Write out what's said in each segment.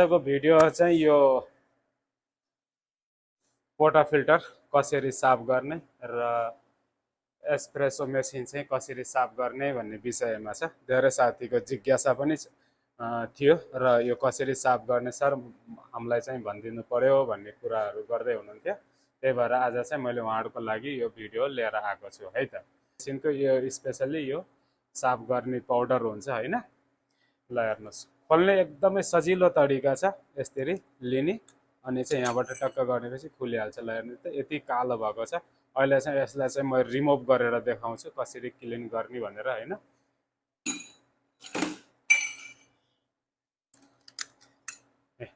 आजको भिडियो चाहिँ यो पोटा फिल्टर कसरी साफ गर्ने र एस्प्रेसो मेसिन चाहिँ कसरी साफ गर्ने भन्ने विषयमा छ। धेरै साथीको जिज्ञासा पनि थियो र यो कसरी साफ गर्ने सर हामीलाई चाहिँ भनिदिनु पर्यो भन्ने कुराहरू गर्दै हुनुहुन्थ्यो। त्यही भएर आज चाहिँ मैले उहाँहरूको लागि यो भिडियो लिएर आएको छु है त। मेसिनको यो स्पेसल्ली यो साफ गर्ने पाउडर हुन्छ हैन। ल हेर्नुहोस्, खोल्ने एकदमै सजिलो तरिका छ। यसरी लिने अनि चाहिँ यहाँबाट टक्क गरेपछि खुलिहाल्छ। ल हेर्नु त यति कालो भएको छ। अहिले चाहिँ यसलाई चाहिँ म रिमुभ गरेर देखाउँछु कसरी क्लिन गर्ने भनेर हैन।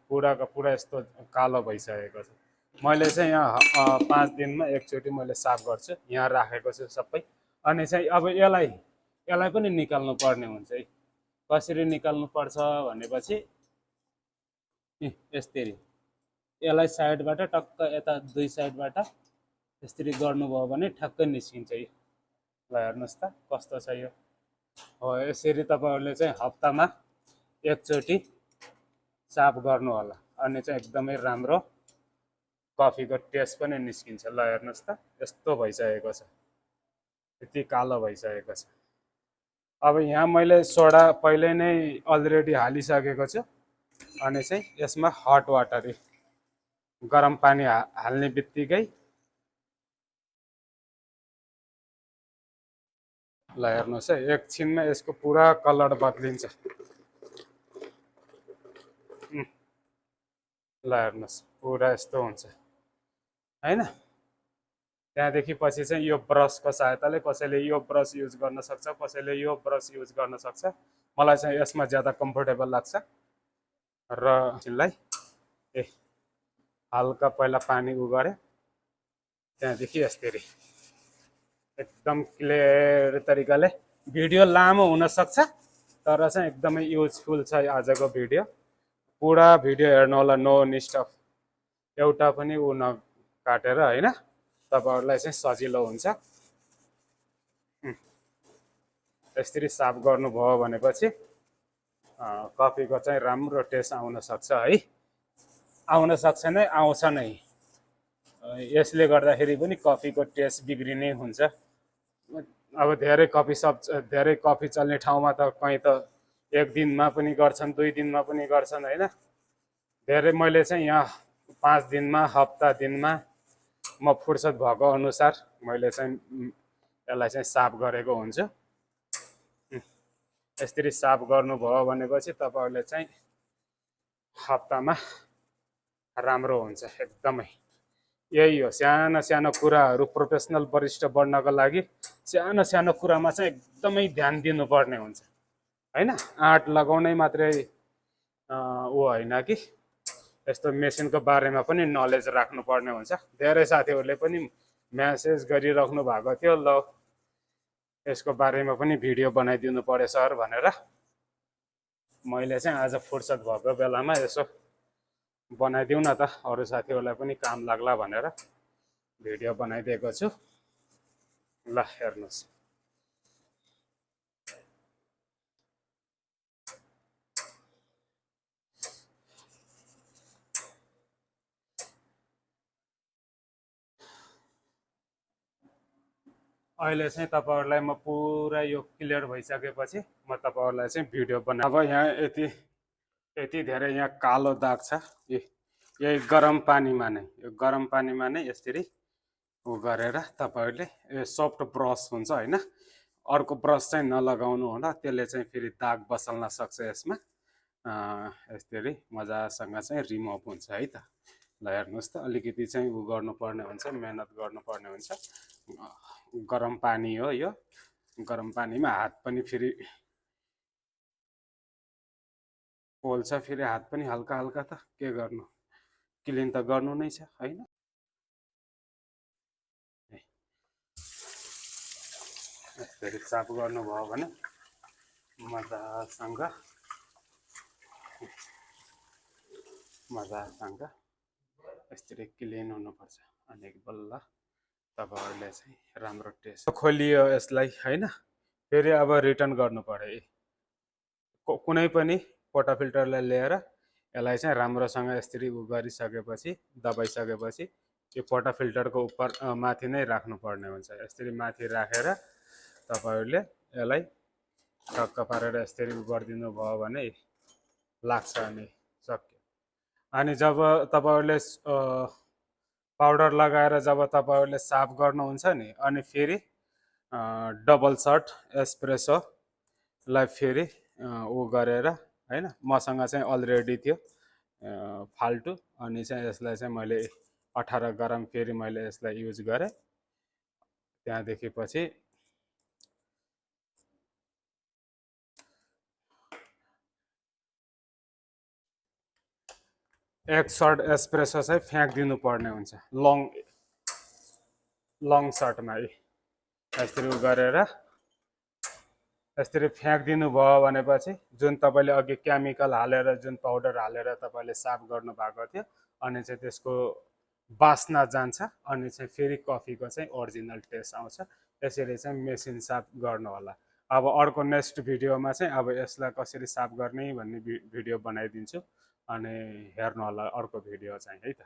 पुराको पुरा यस्तो कालो भइसकेको छ। मैले चाहिँ यहाँ 5 दिनमा एकचोटि मैले साफ गर्छु। यहाँ राखेको छु सबै। अनि चाहिँ अब यसलाई पनि निकाल्नु पर्ने हुन्छ है। कसरी निकाल्नु पर्छ भनेपछि यसरी यसलाई साइडबाट टक्क यता दुई साइडबाट यसरी गर्नुभयो भने ठ्याक्कै निस्किन्छ यो। ल हेर्नुहोस् त कस्तो छ यो। हो यसरी तपाईँहरूले चाहिँ हप्तामा एकचोटि साफ गर्नु होला अनि चाहिँ एकदमै राम्रो कफीको टेस्ट पनि निस्किन्छ। ल हेर्नुहोस् त यस्तो भइसकेको छ, यति कालो भइसकेको छ। अब यहाँ मैले सोडा पहिले नै अलरेडी हालिसकेको छु अनि चाहिँ यसमा हट वाटर गरम पानी हाल्ने बित्तिकै ल हेर्नुहोस् है एकछिनमा यसको पुरा कलर बदलिन्छ। ल हेर्नुहोस् पुरा यस्तो हुन्छ हैन। त्यहाँदेखि पछि चाहिँ यो ब्रसको सहायताले कसैले यो ब्रस युज गर्न सक्छ, कसैले यो ब्रस युज गर्न सक्छ। मलाई चाहिँ यसमा ज्यादा कम्फोर्टेबल लाग्छ र यसलाई हल्का पहिला पानी उगरे त्यहाँदेखि यसरी एकदम क्लियर तरिकाले। भिडियो लामो हुन सक्छ तर चाहिँ एकदमै युजफुल छ आजको भिडियो। पुरा भिडियो हेर्नु होला, नो स्टप एउटा पनि उ नकाटेर हैन। तपाईहरुलाई चाहिँ सजिलो हुन्छ। यसरी साफ गर्नुभयो भनेपछि कफीको चाहिँ राम्रो टेस्ट आउन सक्छ है। आउन सक्छ नै, आउँछ नै। यसले गर्दाखेरि पनि कफीको टेस्ट बिग्रिने हुन्छ। अब धेरै कफी चल्ने ठाउँमा त कहीँ त एक दिनमा पनि गर्छन्, 2 दिनमा पनि गर्छन् हैन। धेरै मैले चाहिँ यहाँ 5 दिनमा, हप्ता दिनमा म फुर्सद भएको अनुसार मैले चाहिँ यसलाई चाहिँ साफ गरेको हुन्छु। यसरी साफ गर्नुभयो भनेपछि तपाईहरुले चाहिँ हप्तामा राम्रो हुन्छ एकदमै। यही हो सानो सानो कुराहरू। प्रोफेसनल बरिस्टा बन्नको लागि सानो सानो कुरामा चाहिँ एकदमै ध्यान दिनुपर्ने हुन्छ हैन। आँट लगाउनै मात्रै होइन कि यस्तो मेसिनको बारेमा पनि नलेज राख्नुपर्ने हुन्छ। धेरै साथीहरूले पनि मेसेज गरिराख्नु भएको थियो, ल यसको बारेमा पनि भिडियो बनाइदिनु पर्यो सर भनेर। मैले चाहिँ आज फुर्सद भएको बेलामा यसो बनाइदिउँ न त, अरू साथीहरूलाई पनि काम लाग्ला भनेर भिडियो बनाइदिएको छु। ल हेर्नुहोस् अहिले चाहिँ तपाईहरुलाई म पुरा यो क्लियर भइसकेपछि म तपाईहरुलाई चाहिँ भिडियो बना। अब यहाँ यति धेरै यहाँ कालो दाग छ। यही गरम पानीमा नै यसरी उ गरेर तपाईहरुले यो सफ्ट ब्रस हुन्छ हैन, अर्को ब्रस चाहिँ नलगाउनु होला, त्यसले चाहिँ फेरि दाग बसाल्न सक्छ यसमा। यसरी मजासँग चाहिँ रिमुभ हुन्छ है त। ल हेर्नुहोस् त अलिकति चाहिँ उ गर्नुपर्ने हुन्छ, मेहनत गर्नुपर्ने हुन्छ। गरम पानी हो यो, गरम पानीमा हात पनि फेरि पोल्छ, फेरि हात पनि हल्का हल्का त के गर्नु, क्लिन त गर्नु नै छ हैन। यसरी साफ गर्नुभयो भने मजासँग यसरी क्लिन हुनुपर्छ। अनि बल्ल तपाईहरुले चाहिँ राम्रो टेस्ट खोलियो यसलाई हैन। फेरि अब रिटर्न गर्नु पर्यो। कुनै पनि पोटा फिल्टरलाई लिएर यसलाई चाहिँ राम्रोसँग यसरी उ गरिसकेपछि दबाइसकेपछि यो पोटा फिल्टरको माथि नै राख्नुपर्ने हुन्छ। यसरी माथि राखेर तपाईँहरूले यसलाई टक्क पारेर यसरी उ गरिदिनु भयो भने लाग्छ अनि सक्यो। अनि जब तपाईँहरूले पाउडर लगाएर जब तपाईँहरूले साफ गर्नुहुन्छ नि, अनि फेरि डबल सर्ट एस्प्रेसोलाई फेरि उ गरेर होइन, मसँग चाहिँ अलरेडी थियो फाल्टु, अनि चाहिँ यसलाई चाहिँ मैले 18 ग्राम फेरि मैले यसलाई युज गरेँ। त्यहाँदेखि पछि एक सर्ट एस्प्रेसो चाहिँ फ्याँकिदिनु पर्ने हुन्छ लङ सर्टमा। यसरी गरेर यसरी फ्याँकिदिनु भयो भनेपछि जुन तपाईँले अघि केमिकल हालेर जुन पाउडर हालेर तपाईँले साफ गर्नुभएको थियो, अनि चाहिँ त्यसको बास्ना जान्छ, अनि चाहिँ फेरि कफीको चाहिँ ओरिजिनल टेस्ट आउँछ। यसरी चाहिँ मेसिन साफ गर्नु होला। अब अर्को नेक्स्ट भिडियोमा चाहिँ अब यसलाई कसरी साफ गर्ने भन्ने भिडियो बनाइदिन्छु, अनि हेर्नु होला अर्को भिडियो चाहिँ है त।